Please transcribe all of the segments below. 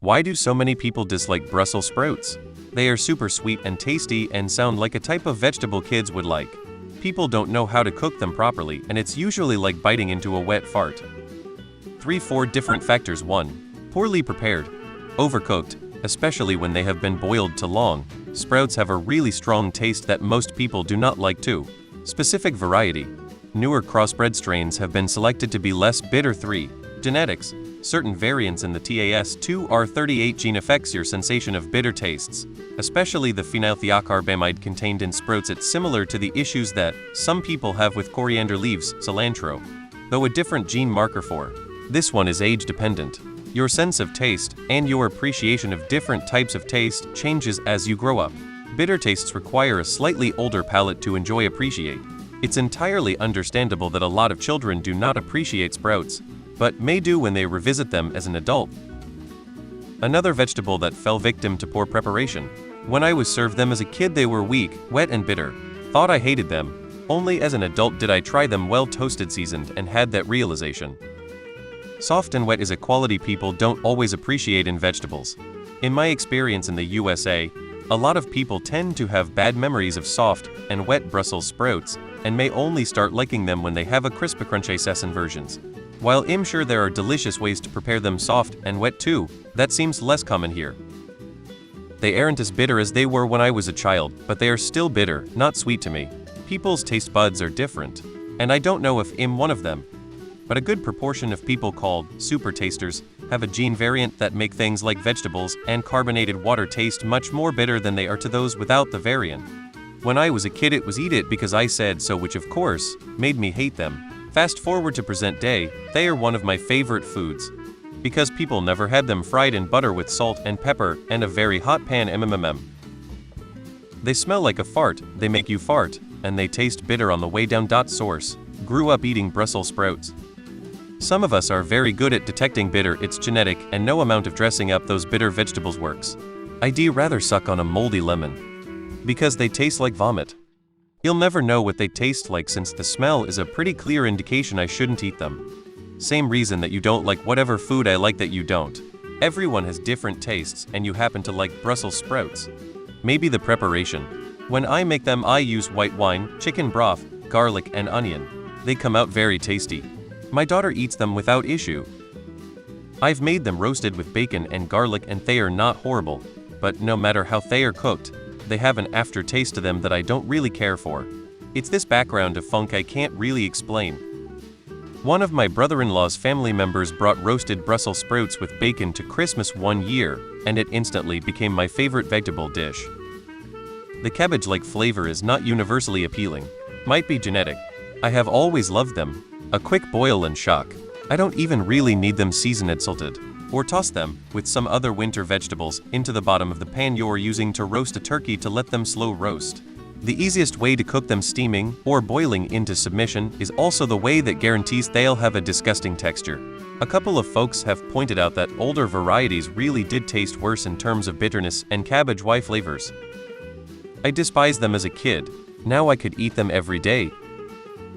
Why do so many people dislike Brussels sprouts? They are super sweet and tasty and sound like a type of vegetable kids would like. People don't know how to cook them properly, and it's usually like biting into a wet fart. 4 different factors. 1. Poorly prepared. Overcooked, especially when they have been boiled too long. Sprouts have a really strong taste that most people do not like. 2. Specific variety. Newer crossbred strains have been selected to be less bitter. 3. Genetics. Certain variants in the TAS2R38 gene affects your sensation of bitter tastes, especially the phenylthiocarbamide contained in sprouts. It's similar to the issues that some people have with coriander leaves, cilantro, though a different gene marker for. This one is age-dependent. Your sense of taste and your appreciation of different types of taste changes as you grow up. Bitter tastes require a slightly older palate to appreciate. It's entirely understandable that a lot of children do not appreciate sprouts, but may do when they revisit them as an adult. Another vegetable that fell victim to poor preparation. When I was served them as a kid, they were weak, wet and bitter. Thought I hated them. Only as an adult did I try them well toasted, seasoned, and had that realization. Soft and wet is a quality people don't always appreciate in vegetables. In my experience in the USA, a lot of people tend to have bad memories of soft and wet Brussels sprouts and may only start liking them when they have a crisp crunchy season versions. While I'm sure there are delicious ways to prepare them soft and wet too, that seems less common here. They aren't as bitter as they were when I was a child, but they are still bitter, not sweet to me. People's taste buds are different, and I don't know if I'm one of them. But a good proportion of people called super tasters have a gene variant that make things like vegetables and carbonated water taste much more bitter than they are to those without the variant. When I was a kid, it was eat it because I said so, which of course made me hate them. Fast forward to present day, they are one of my favorite foods. Because people never had them fried in butter with salt and pepper and a very hot pan. They smell like a fart, they make you fart, and they taste bitter on the way down. Source. Grew up eating Brussels sprouts. Some of us are very good at detecting bitter. It's genetic, and no amount of dressing up those bitter vegetables works. I'd rather suck on a moldy lemon. Because they taste like vomit. You'll never know what they taste like since the smell is a pretty clear indication I shouldn't eat them. Same reason that you don't like whatever food I like that you don't. Everyone has different tastes, and you happen to like Brussels sprouts. Maybe the preparation. When I make them, I use white wine, chicken broth, garlic and onion. They come out very tasty. My daughter eats them without issue. I've made them roasted with bacon and garlic and they are not horrible, but no matter how they are cooked, they have an aftertaste to them that I don't really care for. It's this background of funk I can't really explain. One of my brother-in-law's family members brought roasted Brussels sprouts with bacon to Christmas one year, and it instantly became my favorite vegetable dish. The cabbage-like flavor is not universally appealing. Might be genetic. I have always loved them. A quick boil and shock. I don't even really need them seasoned, salted. Or toss them, with some other winter vegetables, into the bottom of the pan you're using to roast a turkey to let them slow roast. The easiest way to cook them steaming or boiling into submission is also the way that guarantees they'll have a disgusting texture. A couple of folks have pointed out that older varieties really did taste worse in terms of bitterness and cabbage-y flavors. I despised them as a kid. Now I could eat them every day.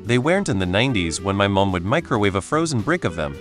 They weren't in the 90s when my mom would microwave a frozen brick of them.